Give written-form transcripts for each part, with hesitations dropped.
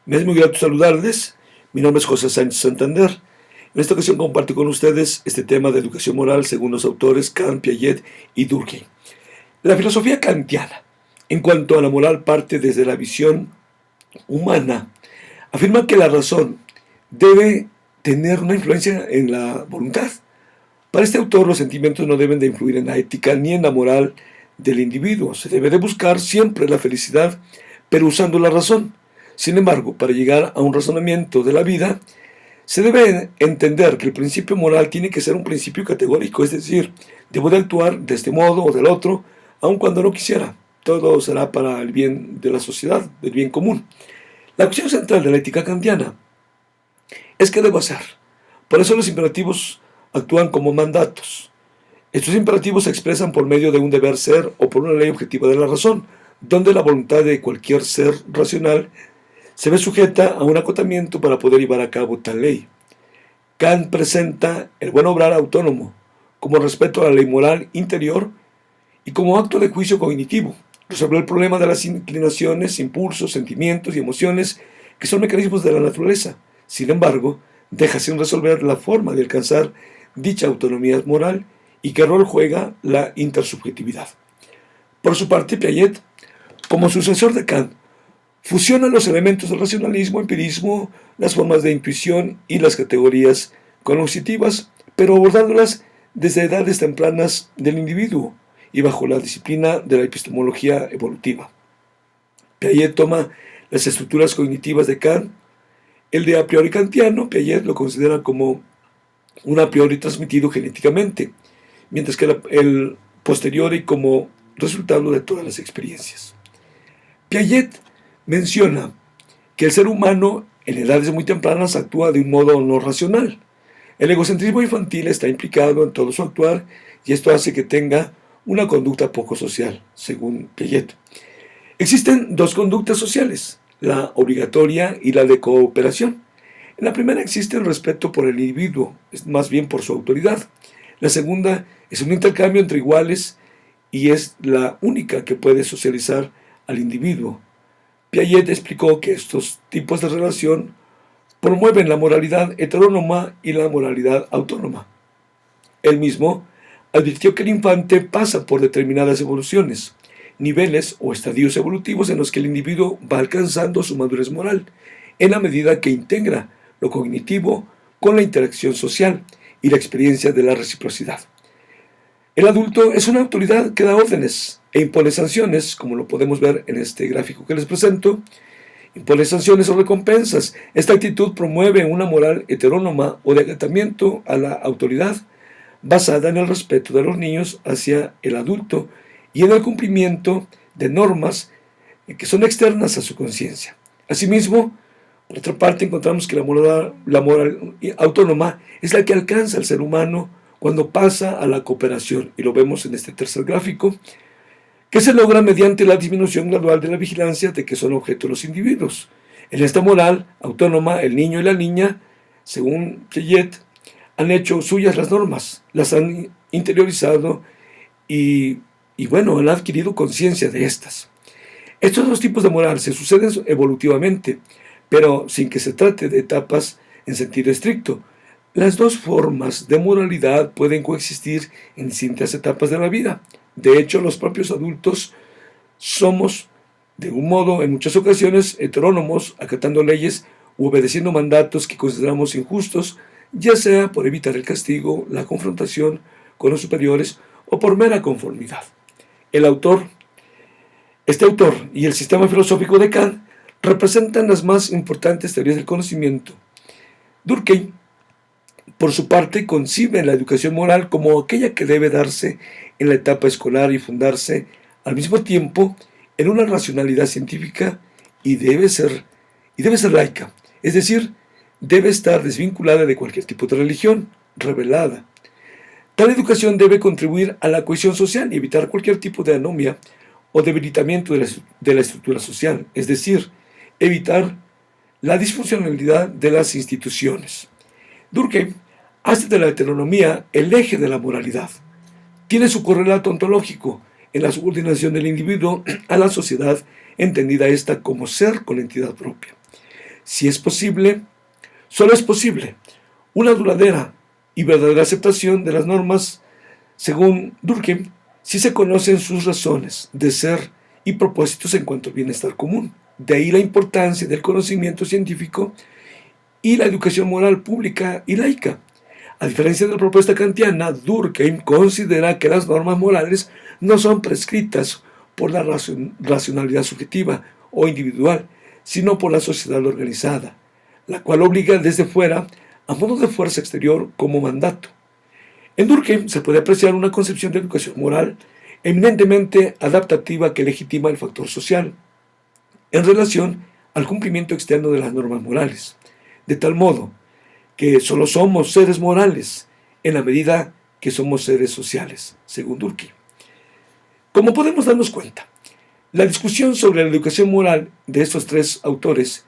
Me es muy grato saludarles. Mi nombre es José Sánchez Santander. En esta ocasión comparto con ustedes este tema de educación moral según los autores Kant, Piaget y Durkheim. La filosofía kantiana, en cuanto a la moral, parte desde la visión humana. Afirma que la razón debe tener una influencia en la voluntad. Para este autor, los sentimientos no deben de influir en la ética ni en la moral del individuo. Se debe de buscar siempre la felicidad, pero usando la razón. Sin embargo, para llegar a un razonamiento de la vida, se debe entender que el principio moral tiene que ser un principio categórico, es decir, debo de actuar de este modo o del otro, aun cuando no quisiera. Todo será para el bien de la sociedad, del bien común. La cuestión central de la ética kantiana es qué debo hacer. Por eso los imperativos actúan como mandatos. Estos imperativos se expresan por medio de un deber ser o por una ley objetiva de la razón, donde la voluntad de cualquier ser racional se ve sujeta a un acotamiento para poder llevar a cabo tal ley. Kant presenta el buen obrar autónomo como respeto a la ley moral interior y como acto de juicio cognitivo. Resolver el problema de las inclinaciones, impulsos, sentimientos y emociones que son mecanismos de la naturaleza. Sin embargo, deja sin resolver la forma de alcanzar dicha autonomía moral y qué rol juega la intersubjetividad. Por su parte, Piaget, como sucesor de Kant, fusiona los elementos del racionalismo, empirismo, las formas de intuición y las categorías cognitivas, pero abordándolas desde edades tempranas del individuo y bajo la disciplina de la epistemología evolutiva. Piaget toma las estructuras cognitivas de Kant. El de a priori kantiano, Piaget lo considera como un a priori transmitido genéticamente, mientras que el posteriori como resultado de todas las experiencias. Piaget menciona que el ser humano en edades muy tempranas actúa de un modo no racional. El egocentrismo infantil está implicado en todo su actuar y esto hace que tenga una conducta poco social, según Piaget. Existen dos conductas sociales, la obligatoria y la de cooperación. En la primera existe el respeto por el individuo, más bien por su autoridad. La segunda es un intercambio entre iguales y es la única que puede socializar al individuo. Piaget explicó que estos tipos de relación promueven la moralidad heterónoma y la moralidad autónoma. Él mismo advirtió que el infante pasa por determinadas evoluciones, niveles o estadios evolutivos en los que el individuo va alcanzando su madurez moral, en la medida que integra lo cognitivo con la interacción social y la experiencia de la reciprocidad. El adulto es una autoridad que da órdenes e impone sanciones, como lo podemos ver en este gráfico que les presento. Impone sanciones o recompensas. Esta actitud promueve una moral heterónoma o de acatamiento a la autoridad, basada en el respeto de los niños hacia el adulto y en el cumplimiento de normas que son externas a su conciencia. Asimismo, por otra parte, encontramos que la moral autónoma es la que alcanza al ser humano cuando pasa a la cooperación, y lo vemos en este tercer gráfico, que se logra mediante la disminución gradual de la vigilancia de que son objeto los individuos. En esta moral autónoma, el niño y la niña, según Piaget, han hecho suyas las normas, las han interiorizado y han adquirido conciencia de estas. Estos dos tipos de moral se suceden evolutivamente, pero sin que se trate de etapas en sentido estricto. Las dos formas de moralidad pueden coexistir en distintas etapas de la vida. De hecho, los propios adultos somos, de un modo, en muchas ocasiones, heterónomos, acatando leyes u obedeciendo mandatos que consideramos injustos, ya sea por evitar el castigo, la confrontación con los superiores o por mera conformidad. Este autor y el sistema filosófico de Kant representan las más importantes teorías del conocimiento. Durkheim, por su parte, concibe la educación moral como aquella que debe darse en la etapa escolar y fundarse al mismo tiempo en una racionalidad científica y debe ser laica, es decir, debe estar desvinculada de cualquier tipo de religión, revelada. Tal educación debe contribuir a la cohesión social y evitar cualquier tipo de anomia o debilitamiento de la estructura social, es decir, evitar la disfuncionalidad de las instituciones. Durkheim hace de la heteronomía el eje de la moralidad. Tiene su correlato ontológico en la subordinación del individuo a la sociedad, entendida esta como ser con entidad propia. Si es posible, solo es posible una duradera y verdadera aceptación de las normas, según Durkheim, si se conocen sus razones de ser y propósitos en cuanto al bienestar común. De ahí la importancia del conocimiento científico y la educación moral pública y laica. A diferencia de la propuesta kantiana, Durkheim considera que las normas morales no son prescritas por la racionalidad subjetiva o individual, sino por la sociedad organizada, la cual obliga desde fuera a modo de fuerza exterior como mandato. En Durkheim se puede apreciar una concepción de educación moral eminentemente adaptativa que legitima el factor social en relación al cumplimiento externo de las normas morales, de tal modo que solo somos seres morales en la medida que somos seres sociales, según Durkheim. Como podemos darnos cuenta, la discusión sobre la educación moral de estos tres autores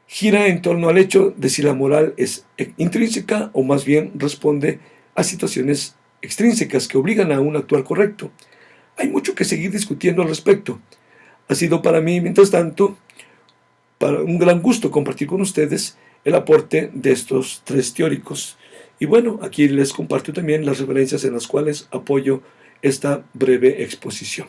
gira en torno al hecho de si la moral es intrínseca o más bien responde a situaciones extrínsecas que obligan a un actuar correcto. Hay mucho que seguir discutiendo al respecto. Ha sido para mí, mientras tanto, para un gran gusto compartir con ustedes el aporte de estos tres teóricos. Y bueno, aquí les comparto también las referencias en las cuales apoyo esta breve exposición.